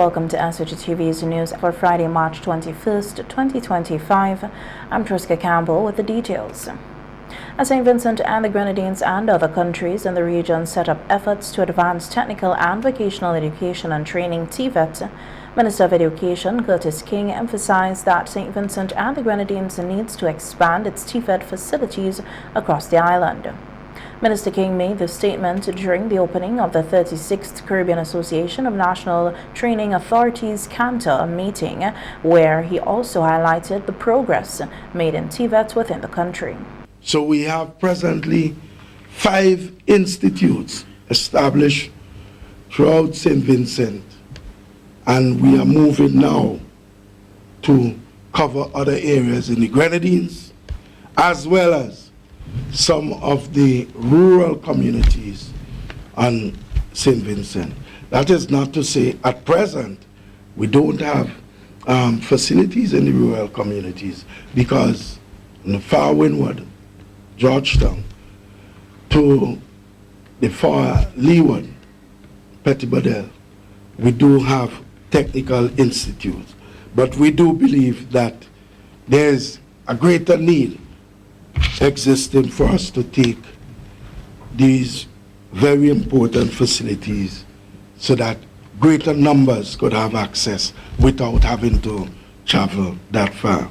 Welcome to SVGTV's news for Friday, March 21st, 2025. I'm Triska Campbell with the details. As St. Vincent and the Grenadines and other countries in the region set up efforts to advance technical and vocational education and training TVET, Minister of Education Curtis King emphasized that St. Vincent and the Grenadines needs to expand its TVET facilities across the island. Minister King made the statement during the opening of the 36th Caribbean Association of National Training Authorities Cantor meeting, where he also highlighted the progress made in TVET within the country. So we have presently 5 institutes established throughout St. Vincent, and we are moving now to cover other areas in the Grenadines, as well as some of the rural communities on St. Vincent. That is not to say at present we don't have facilities in the rural communities, because in the far windward, Georgetown, to the far leeward, Pettibodel, we do have technical institutes. But we do believe that there's a greater need existing for us to take these very important facilities so that greater numbers could have access without having to travel that far.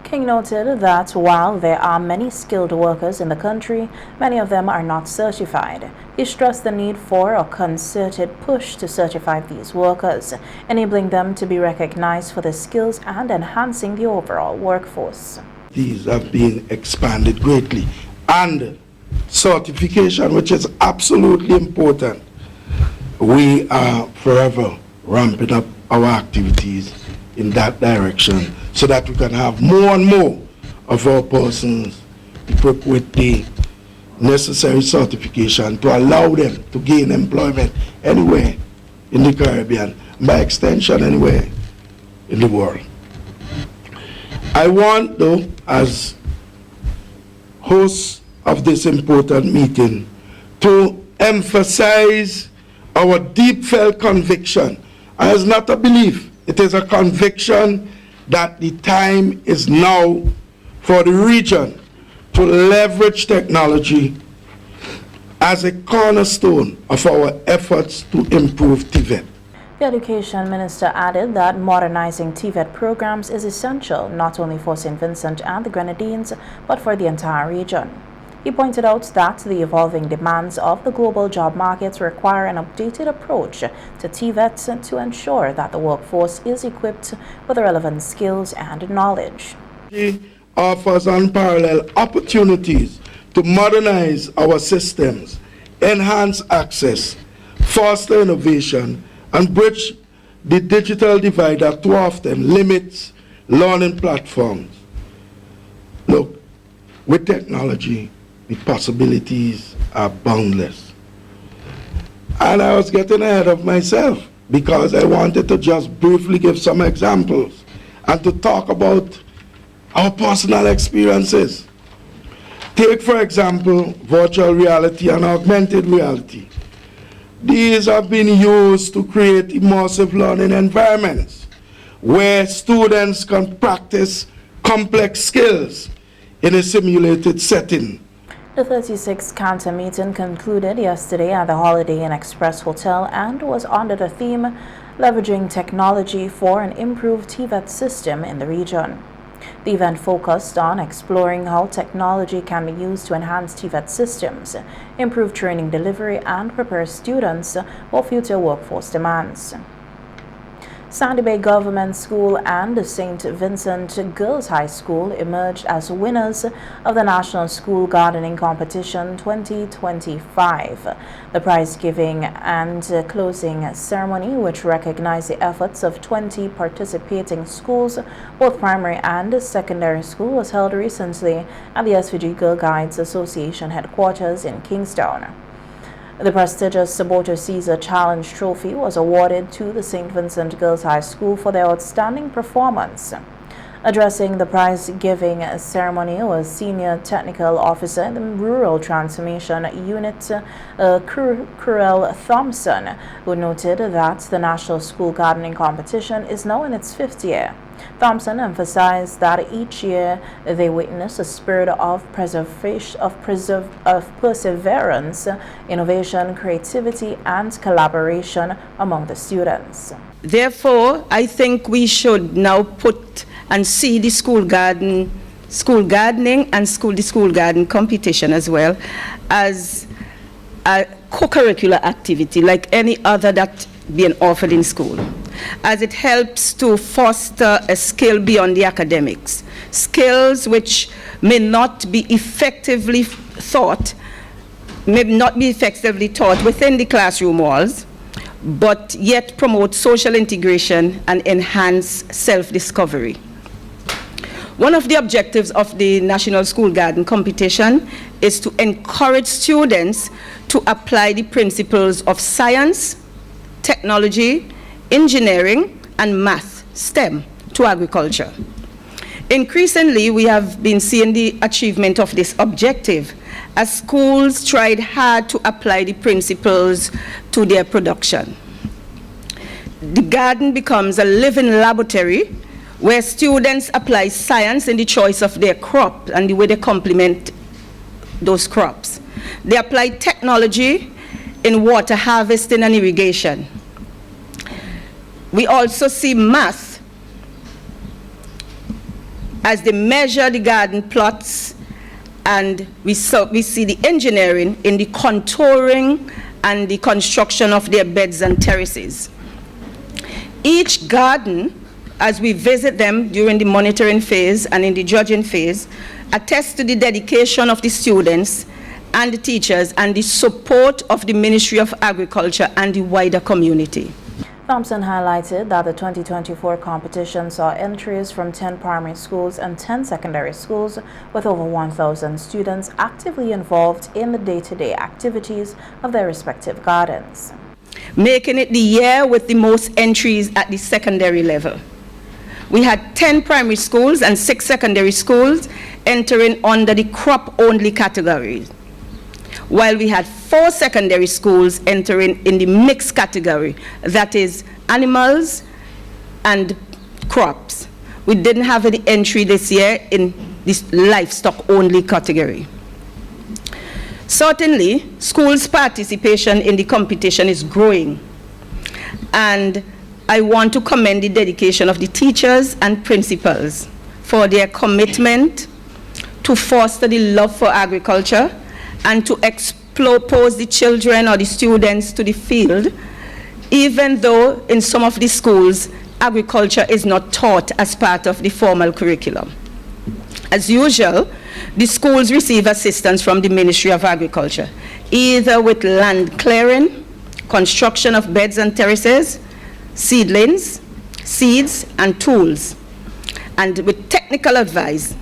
King noted that while there are many skilled workers in the country, many of them are not certified. He stressed the need for a concerted push to certify these workers, enabling them to be recognized for their skills and enhancing the overall workforce. These have been expanded greatly, and certification, which is absolutely important. We are forever ramping up our activities in that direction so that we can have more and more of our persons equipped with the necessary certification to allow them to gain employment anywhere in the Caribbean, by extension anywhere in the world. I want, though, as host of this important meeting, to emphasize our deep-felt conviction. And it's not a belief, it is a conviction that the time is now for the region to leverage technology as a cornerstone of our efforts to improve TVET. The Education Minister added that modernizing TVET programs is essential not only for St. Vincent and the Grenadines, but for the entire region. He pointed out that the evolving demands of the global job markets require an updated approach to TVET to ensure that the workforce is equipped with the relevant skills and knowledge. He offers unparalleled opportunities to modernize our systems, enhance access, foster innovation, and bridge the digital divide that too often limits learning platforms. Look, with technology, the possibilities are boundless. And I was getting ahead of myself because I wanted to just briefly give some examples and to talk about our personal experiences. Take, for example, virtual reality and augmented reality. These have been used to create immersive learning environments where students can practice complex skills in a simulated setting. The 36th Cantor meeting concluded yesterday at the Holiday Inn Express Hotel and was under the theme Leveraging Technology for an Improved TVET System in the Region. The event focused on exploring how technology can be used to enhance TVET systems, improve training delivery, and prepare students for future workforce demands. Sandy Bay Government School and St. Vincent Girls High School emerged as winners of the National School Gardening Competition 2025. The prize-giving and closing ceremony, which recognized the efforts of 20 participating schools, both primary and secondary school, was held recently at the SVG Girl Guides Association headquarters in Kingston. The prestigious Saboto Caesar Challenge Trophy was awarded to the St. Vincent Girls High School for their outstanding performance. Addressing the prize-giving ceremony was Senior Technical Officer in the Rural Transformation Unit, Beryl Thompson, who noted that the National School Gardening Competition is now in its 5th year. Thompson emphasized that each year they witness a spirit of perseverance, innovation, creativity, and collaboration among the students. Therefore, I think we should now put and see the school gardening and the school garden competition as well as a co-curricular activity like any other that being offered in school, as it helps to foster a skill beyond the academics, skills which may not be effectively taught within the classroom walls, but yet promote social integration and enhance self-discovery. One of the objectives of the National School Garden Competition is to encourage students to apply the principles of science, technology, engineering, and math, STEM, to agriculture. Increasingly, we have been seeing the achievement of this objective as schools tried hard to apply the principles to their production. The garden becomes a living laboratory where students apply science in the choice of their crop and the way they complement those crops. They apply technology in water harvesting and irrigation. We also see math as they measure the garden plots, and we see the engineering in the contouring and the construction of their beds and terraces. Each garden, as we visit them during the monitoring phase and in the judging phase, attests to the dedication of the students and the teachers and the support of the Ministry of Agriculture and the wider community. Thompson highlighted that the 2024 competition saw entries from 10 primary schools and 10 secondary schools with over 1,000 students actively involved in the day-to-day activities of their respective gardens, making it the year with the most entries at the secondary level. We had 10 primary schools and 6 secondary schools entering under the crop-only category, while we had 4 secondary schools entering in the mixed category, that is animals and crops. We didn't have any entry this year in this livestock-only category. Certainly, schools' participation in the competition is growing, and I want to commend the dedication of the teachers and principals for their commitment to foster the love for agriculture and to expose the children or the students to the field, even though in some of the schools, agriculture is not taught as part of the formal curriculum. As usual, the schools receive assistance from the Ministry of Agriculture, either with land clearing, construction of beds and terraces, seedlings, seeds, and tools, and with technical advice,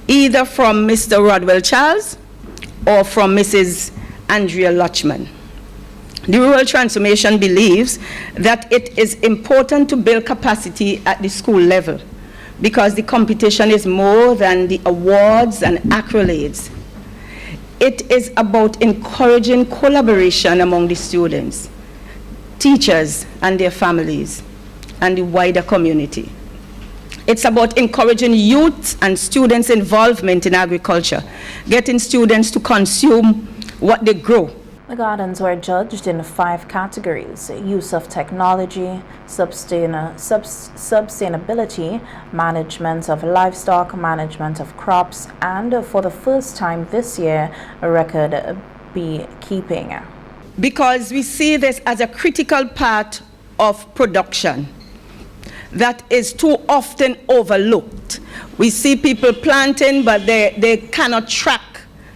either from Mr. Rodwell Charles or from Mrs. Andrea Lutchman. The Rural Transformation believes that it is important to build capacity at the school level because the competition is more than the awards and accolades. It is about encouraging collaboration among the students, teachers and their families, and the wider community. It's about encouraging youth and students' involvement in agriculture, getting students to consume what they grow. The gardens were judged in 5 categories: use of technology, sustainability, management of livestock, management of crops, and for the first time this year, record beekeeping. Because we see this as a critical part of production that is too often overlooked. We see people planting, but they cannot track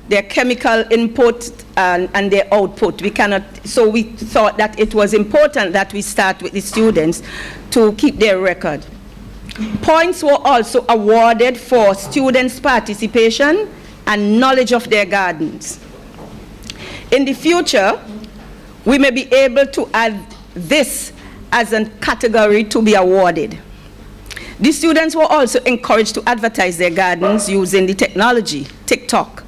their chemical input and their output. We cannot, so we thought that it was important that we start with the students to keep their record. Points were also awarded for students' participation and knowledge of their gardens. In the future, we may be able to add this as a category to be awarded. The students were also encouraged to advertise their gardens using the technology, TikTok.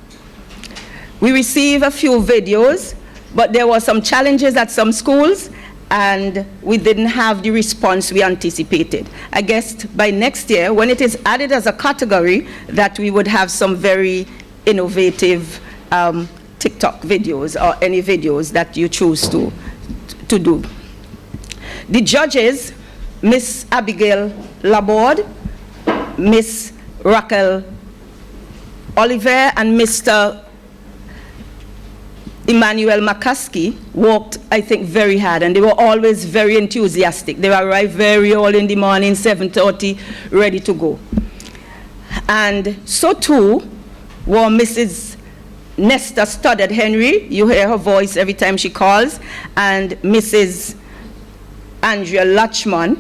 We received a few videos, but there were some challenges at some schools, and we didn't have the response we anticipated. I guess by next year, when it is added as a category, that we would have some very innovative TikTok videos or any videos that you choose to do. The judges, Miss Abigail Laborde, Miss Raquel Oliver, and Mr. Emmanuel McCaskey worked, I think, very hard, and they were always very enthusiastic. They arrived very early in the morning, 7:30, ready to go. And so too were Mrs. Nesta Stoddard Henry. You hear her voice every time she calls, and Mrs. Andrea Lachman,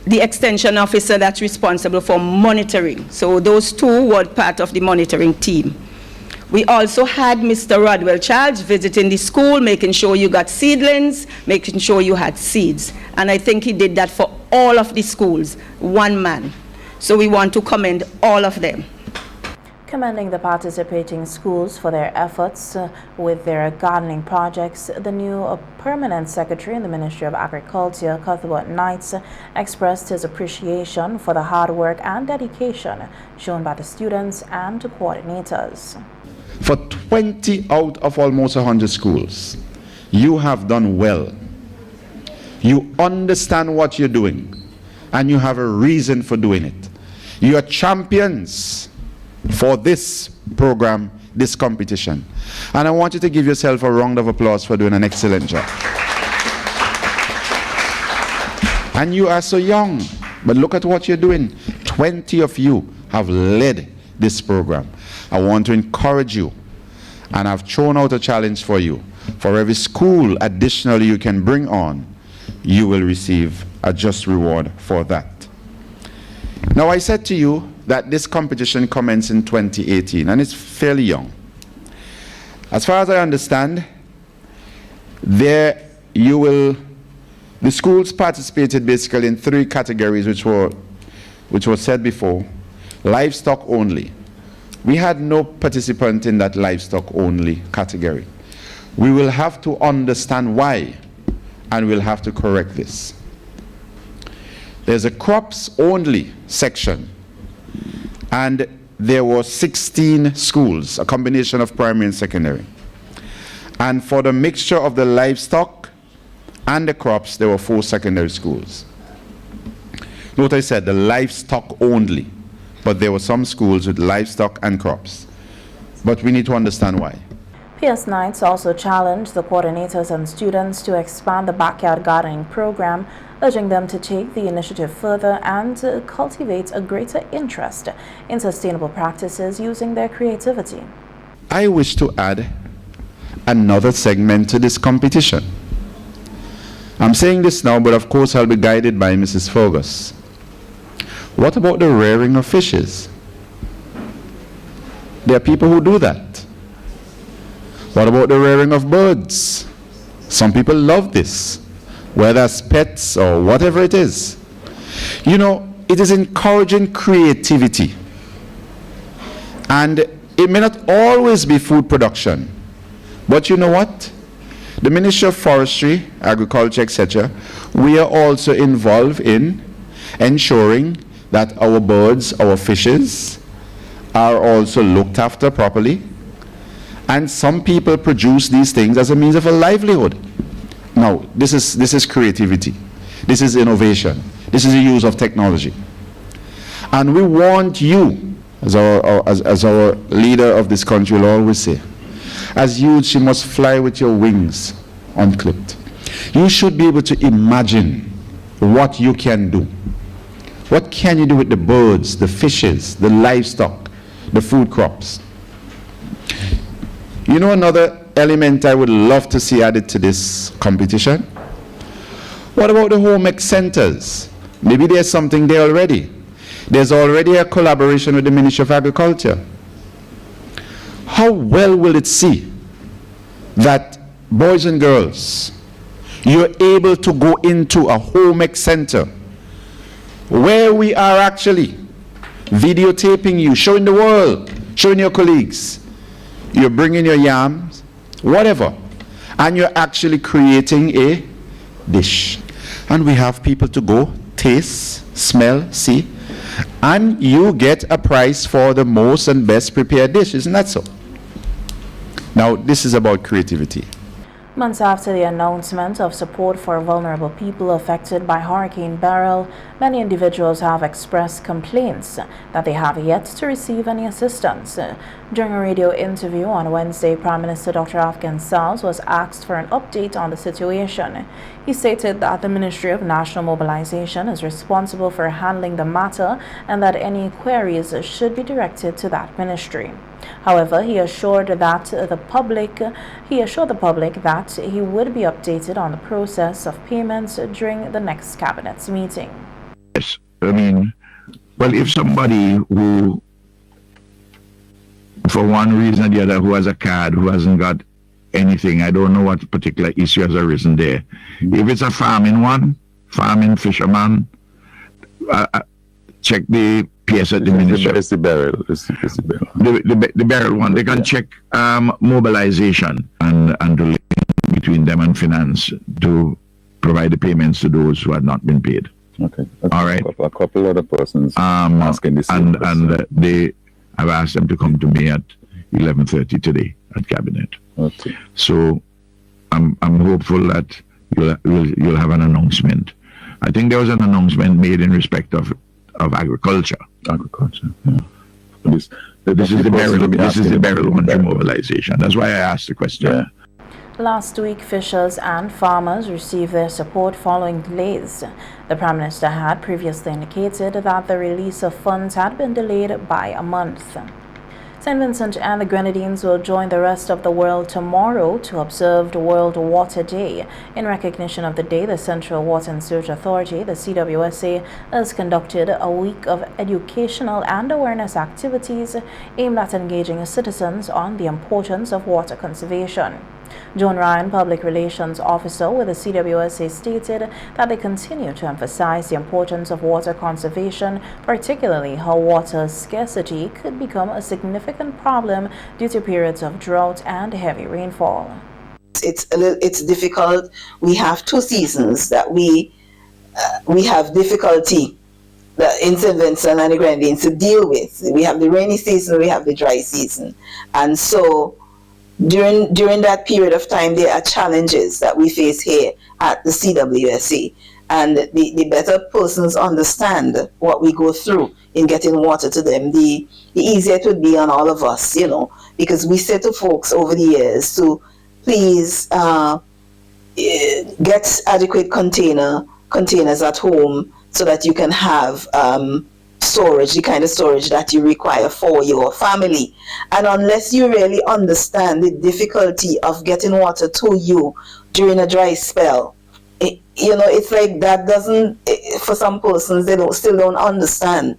the extension officer that's responsible for monitoring. So those two were part of the monitoring team. We also had Mr. Rodwell Charles visiting the school, making sure you got seedlings, making sure you had seeds. And I think he did that for all of the schools, one man. So we want to commend all of them. Commending the participating schools for their efforts with their gardening projects, the new permanent secretary in the Ministry of Agriculture, Cuthbert Knights, expressed his appreciation for the hard work and dedication shown by the students and coordinators. For 20 out of almost 100 schools, you have done well. You understand what you're doing, and you have a reason for doing it. You are champions for this program, this competition. And I want you to give yourself a round of applause for doing an excellent job. And you are so young, but look at what you're doing. 20 of you have led this program. I want to encourage you, and I've thrown out a challenge for you. For every school additionally you can bring on, you will receive a just reward for that. Now, I said to you that this competition commenced in 2018, and it's fairly young. As far as I understand, the schools participated basically in 3 categories, which were said before. Livestock only. We had no participant in that livestock only category. We will have to understand why, and we'll have to correct this. There's a crops only section, and there were 16 schools, a combination of primary and secondary. And for the mixture of the livestock and the crops, there were 4 secondary schools. Note I said the livestock only, but there were some schools with livestock and crops. But we need to understand why. PS Knights also challenged the coordinators and students to expand the backyard gardening program, urging them to take the initiative further and cultivate a greater interest in sustainable practices using their creativity. I wish to add another segment to this competition. I'm saying this now, but of course I'll be guided by Mrs. Fergus. What about the rearing of fishes? There are people who do that. What about the rearing of birds? Some people love this, whether as pets or whatever it is. You know, it is encouraging creativity. And it may not always be food production, but you know what? The Ministry of Forestry, Agriculture, etc., we are also involved in ensuring that our birds, our fishes, are also looked after properly. And some people produce these things as a means of a livelihood. Now, this is creativity. This is innovation. This is the use of technology. And we want you, as our leader of this country will always say, as youths, you must fly with your wings unclipped. You should be able to imagine what you can do. What can you do with the birds, the fishes, the livestock, the food crops? You know another element I would love to see added to this competition? What about the home ec centers? Maybe there's something there already. There's already a collaboration with the Ministry of Agriculture. How well will it see that boys and girls, you're able to go into a home ec center where we are actually videotaping you, showing the world, showing your colleagues. You're bringing your yams, whatever, and you're actually creating a dish. And we have people to go, taste, smell, see, and you get a prize for the most and best prepared dish. Isn't that so? Now, this is about creativity. Months after the announcement of support for vulnerable people affected by Hurricane Beryl, many individuals have expressed complaints that they have yet to receive any assistance. During a radio interview on Wednesday, Prime Minister Dr. Afghan Salz was asked for an update on the situation. He stated that the Ministry of National Mobilization is responsible for handling the matter and that any queries should be directed to that ministry. However, he assured the public that he would be updated on the process of payments during the next cabinet's meeting. Yes, I mean, well, if somebody who, for one reason or the other, who has a card, who hasn't got anything, I don't know what particular issue has arisen there. If it's a farming one, farming fisherman, check the PS at the ministry. It's the Beryl. The Beryl one. They can check mobilization and to link between them and finance to provide the payments to those who had not been paid. Okay. All right. A couple other persons asking this. And I've asked them to come to me at 11:30 today at cabinet. Okay. So I'm hopeful that you'll have an announcement. I think there was an announcement made in respect of agriculture. Agriculture. Yeah. This is the Beryl one mobilization. That's why I asked the question. Yeah. Last week, fishers and farmers received their support following delays. The Prime Minister had previously indicated that the release of funds had been delayed by a month. St. Vincent and the Grenadines will join the rest of the world tomorrow to observe the World Water Day. In recognition of the day, the Central Water and Sewage Authority, the CWSA, has conducted a week of educational and awareness activities aimed at engaging citizens on the importance of water conservation. Joan Ryan, Public Relations Officer with the CWSA, stated that they continue to emphasize the importance of water conservation, particularly how water scarcity could become a significant problem due to periods of drought and heavy rainfall. It's difficult. We have two seasons that we have difficulty in St. Vincent and the Grenadines to deal with. We have the rainy season, we have the dry season, and so during that period of time, there are challenges that we face here at the CWSA, and the better persons understand what we go through in getting water to them, the easier it would be on all of us, because we say to folks over the years to please get adequate containers at home so that you can have storage, the kind of storage that you require for your family. And unless you really understand the difficulty of getting water to you during a dry spell, it's like that doesn't, for some persons, they still don't understand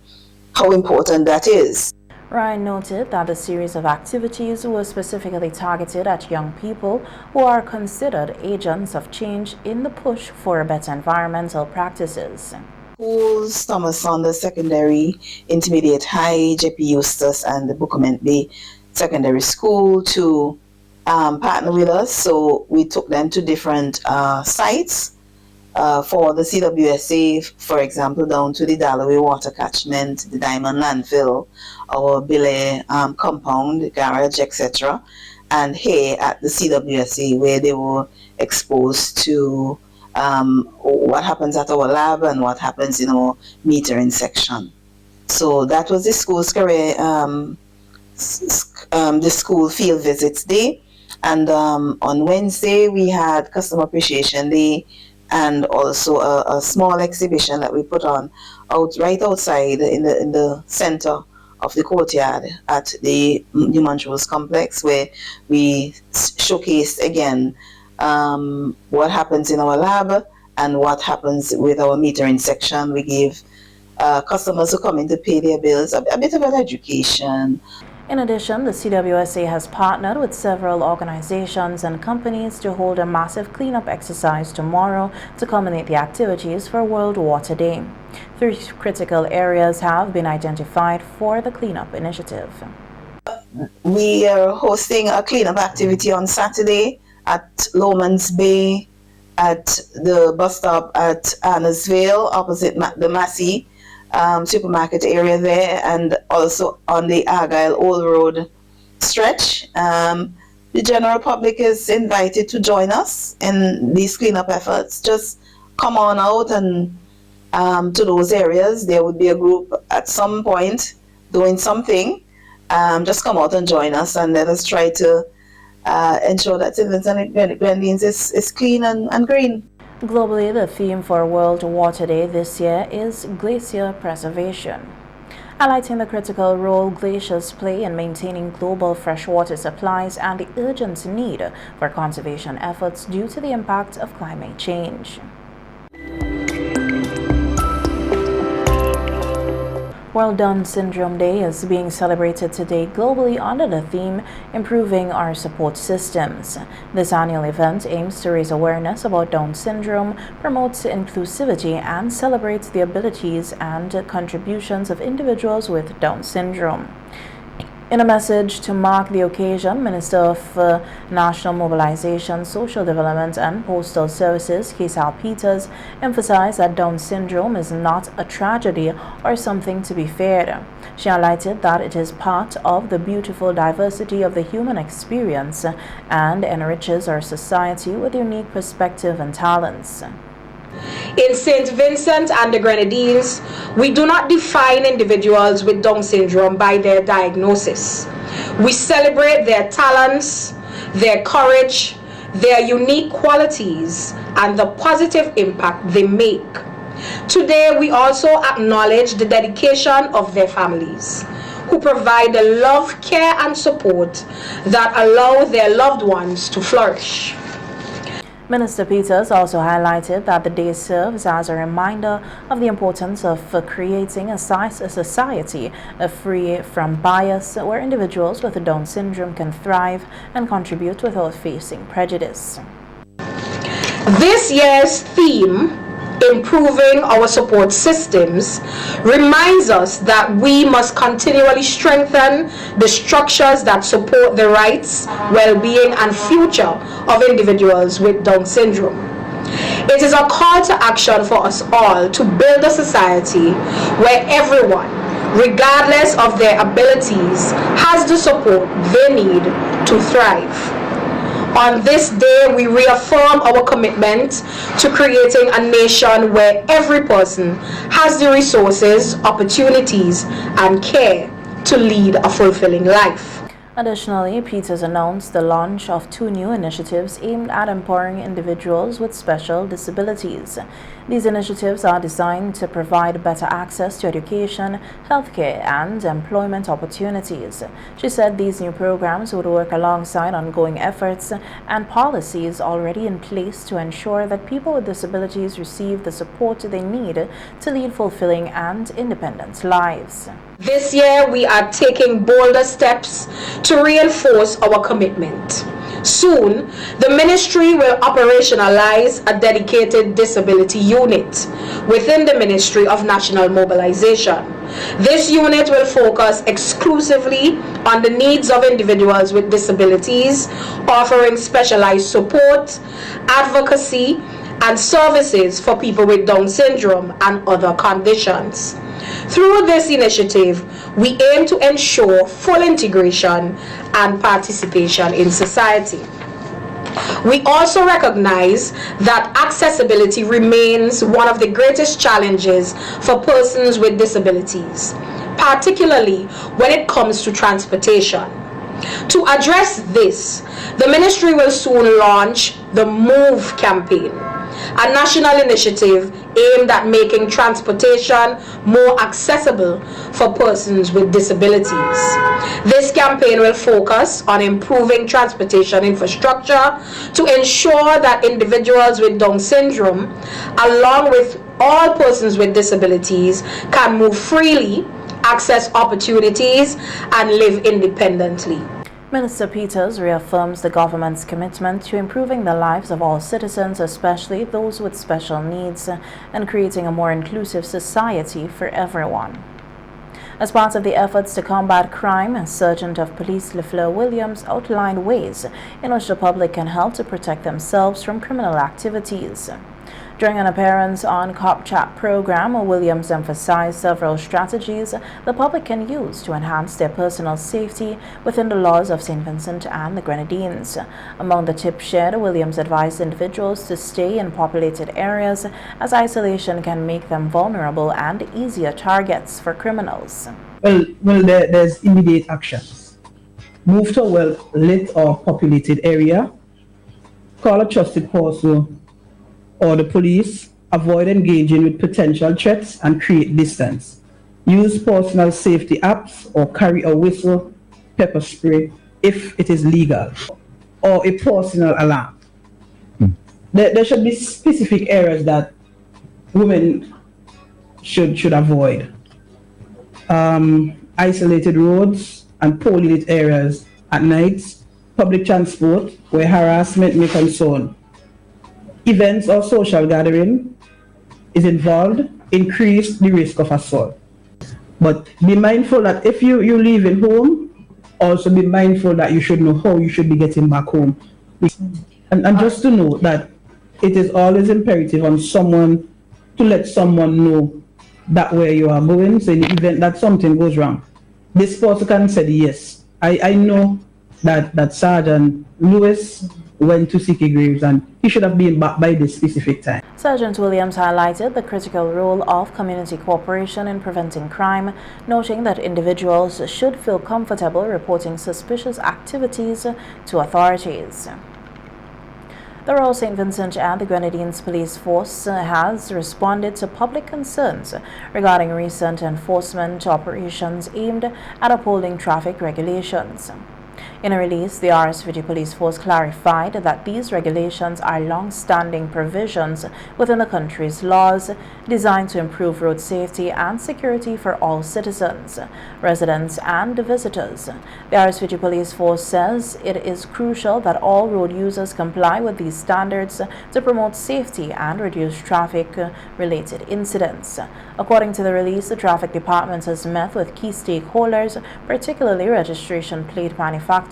how important that is. Ryan noted that the series of activities was specifically targeted at young people who are considered agents of change in the push for better environmental practices. Schools, Thomas Saunders Secondary, Intermediate High, JP Eustace, and the Buckerment Bay Secondary School to partner with us. So we took them to different sites for the CWSA, for example, down to the Dalloway Water Catchment, the Diamond Landfill, our Billy compound, the garage, etc. And here at the CWSA, where they were exposed to what happens at our lab and what happens in our metering section. So that was the school's career, the school field visits day. And on Wednesday, we had Customer Appreciation Day and also a small exhibition that we put on right outside in the center of the courtyard at the New Montrose complex, where we showcased again what happens in our lab and what happens with our metering section. We give customers who come in to pay their bills a bit of an education. In addition, the CWSA has partnered with several organizations and companies to hold a massive cleanup exercise tomorrow to culminate the activities for World Water Day. 3 critical areas have been identified for the cleanup initiative. We are hosting a cleanup activity on Saturday at Lomans Bay, at the bus stop at Annesville, opposite the Massey supermarket area there, and also on the Argyle Old Road stretch. The general public is invited to join us in these cleanup efforts. Just come on out and to those areas. There would be a group at some point doing something. Just come out and join us, and let us try to ensure that St. Vincent and Grenadines is clean and green. Globally, the theme for World Water Day this year is glacier preservation, highlighting the critical role glaciers play in maintaining global freshwater supplies and the urgent need for conservation efforts due to the impact of climate change. World Down Syndrome Day is being celebrated today globally under the theme Improving Our Support Systems. This annual event aims to raise awareness about Down syndrome, promotes inclusivity, and celebrates the abilities and contributions of individuals with Down syndrome. In a message to mark the occasion, Minister of National Mobilization, Social Development and Postal Services, Kesal Peters, emphasized that Down syndrome is not a tragedy or something to be feared. She highlighted that it is part of the beautiful diversity of the human experience and enriches our society with unique perspective and talents. In St. Vincent and the Grenadines, we do not define individuals with Down syndrome by their diagnosis. We celebrate their talents, their courage, their unique qualities, and the positive impact they make. Today, we also acknowledge the dedication of their families, who provide the love, care, and support that allow their loved ones to flourish. Minister Peters also highlighted that the day serves as a reminder of the importance of creating a society free from bias, where individuals with Down syndrome can thrive and contribute without facing prejudice. This year's theme, Improving Our Support Systems, reminds us that we must continually strengthen the structures that support the rights, well-being, and future of individuals with Down syndrome. It is a call to action for us all to build a society where everyone, regardless of their abilities, has the support they need to thrive. On this day, we reaffirm our commitment to creating a nation where every person has the resources, opportunities, and care to lead a fulfilling life. Additionally, Peters announced the launch of 2 new initiatives aimed at empowering individuals with special disabilities. These initiatives are designed to provide better access to education, healthcare, and employment opportunities. She said these new programs would work alongside ongoing efforts and policies already in place to ensure that people with disabilities receive the support they need to lead fulfilling and independent lives. This year, we are taking bolder steps to reinforce our commitment. Soon, the ministry will operationalize a dedicated disability unit within the Ministry of National Mobilization. This unit will focus exclusively on the needs of individuals with disabilities, offering specialized support, advocacy, and services for people with Down syndrome and other conditions. Through this initiative, we aim to ensure full integration and participation in society. We also recognize that accessibility remains one of the greatest challenges for persons with disabilities, particularly when it comes to transportation. To address this, the ministry will soon launch the MOVE campaign, a national initiative aimed at making transportation more accessible for persons with disabilities. This campaign will focus on improving transportation infrastructure to ensure that individuals with Down syndrome, along with all persons with disabilities, can move freely access opportunities, and live independently. Minister Peters reaffirms the government's commitment to improving the lives of all citizens, especially those with special needs, and creating a more inclusive society for everyone. As part of the efforts to combat crime, Sergeant of Police LeFleur Williams outlined ways in which the public can help to protect themselves from criminal activities. During an appearance on Cop Chat program, Williams emphasized several strategies the public can use to enhance their personal safety within the laws of St. Vincent and the Grenadines. Among the tips shared, Williams advised individuals to stay in populated areas as isolation can make them vulnerable and easier targets for criminals. There's immediate actions. Move to a well-lit or populated area. Call a trusted person or the police. Avoid engaging with potential threats and create distance. Use personal safety apps or carry a whistle, pepper spray if it is legal, or a personal alarm. There should be specific areas that women should avoid. Isolated roads and poorly lit areas at night, public transport where harassment may concern. Events or social gathering is involved, increase the risk of assault. But be mindful that if you're leaving home, also be mindful that you should know how you should be getting back home. And just to know that it is always imperative on someone to let someone know that where you are going, so in the event that something goes wrong. This person can say yes. I know that Sergeant Lewis went to Siki Graves and he should have been back by this specific time. Sergeant Williams highlighted the critical role of community cooperation in preventing crime, noting that individuals should feel comfortable reporting suspicious activities to authorities. The Royal St. Vincent and the Grenadines Police Force has responded to public concerns regarding recent enforcement operations aimed at upholding traffic regulations. In a release, the SVG Police Force clarified that these regulations are long-standing provisions within the country's laws designed to improve road safety and security for all citizens, residents, and visitors. The SVG Police Force says it is crucial that all road users comply with these standards to promote safety and reduce traffic-related incidents. According to the release, the Traffic Department has met with key stakeholders, particularly registration plate manufacturers,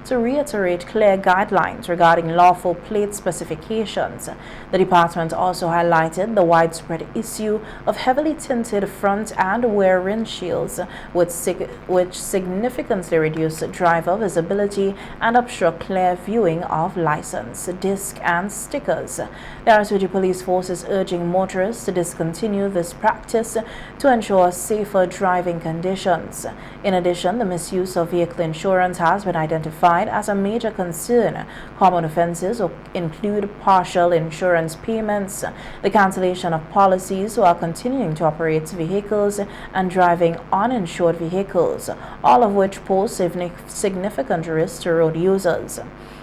to reiterate clear guidelines regarding lawful plate specifications. The department also highlighted the widespread issue of heavily tinted front and rear windshields, which significantly reduce driver visibility and obstruct clear viewing of license, disc, and stickers. The SVG Police Force is urging motorists to discontinue this practice to ensure safer driving conditions. In addition, the misuse of vehicle insurance has been identified as a major concern. Common offenses include partial insurance payments, the cancellation of policies while continuing to operate vehicles, and driving uninsured vehicles, all of which pose significant risks to road users.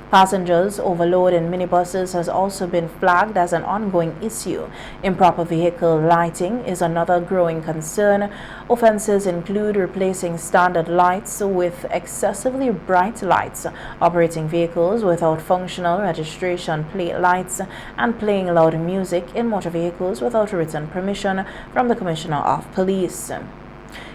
Passengers overload in minibuses has also been flagged as an ongoing issue. Improper vehicle lighting is another growing concern. Offenses include replacing standard lights with excessively bright lights, operating vehicles without functional registration plate lights, and playing loud music in motor vehicles without written permission from the Commissioner of Police.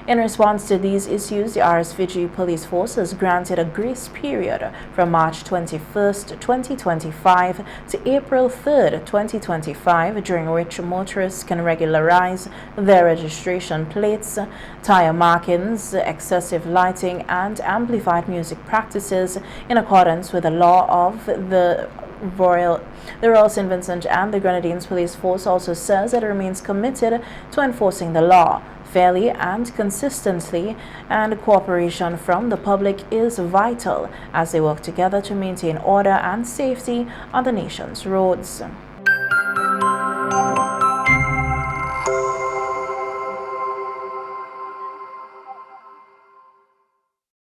In response to these issues, the SVG Police Force has granted a grace period from March 21st, 2025 to April 3rd, 2025, during which motorists can regularize their registration plates, tire markings, excessive lighting, and amplified music practices in accordance with the law of the Royal St. Vincent and the Grenadines Police Force also says it remains committed to enforcing the law fairly and consistently, and cooperation from the public is vital as they work together to maintain order and safety on the nation's roads.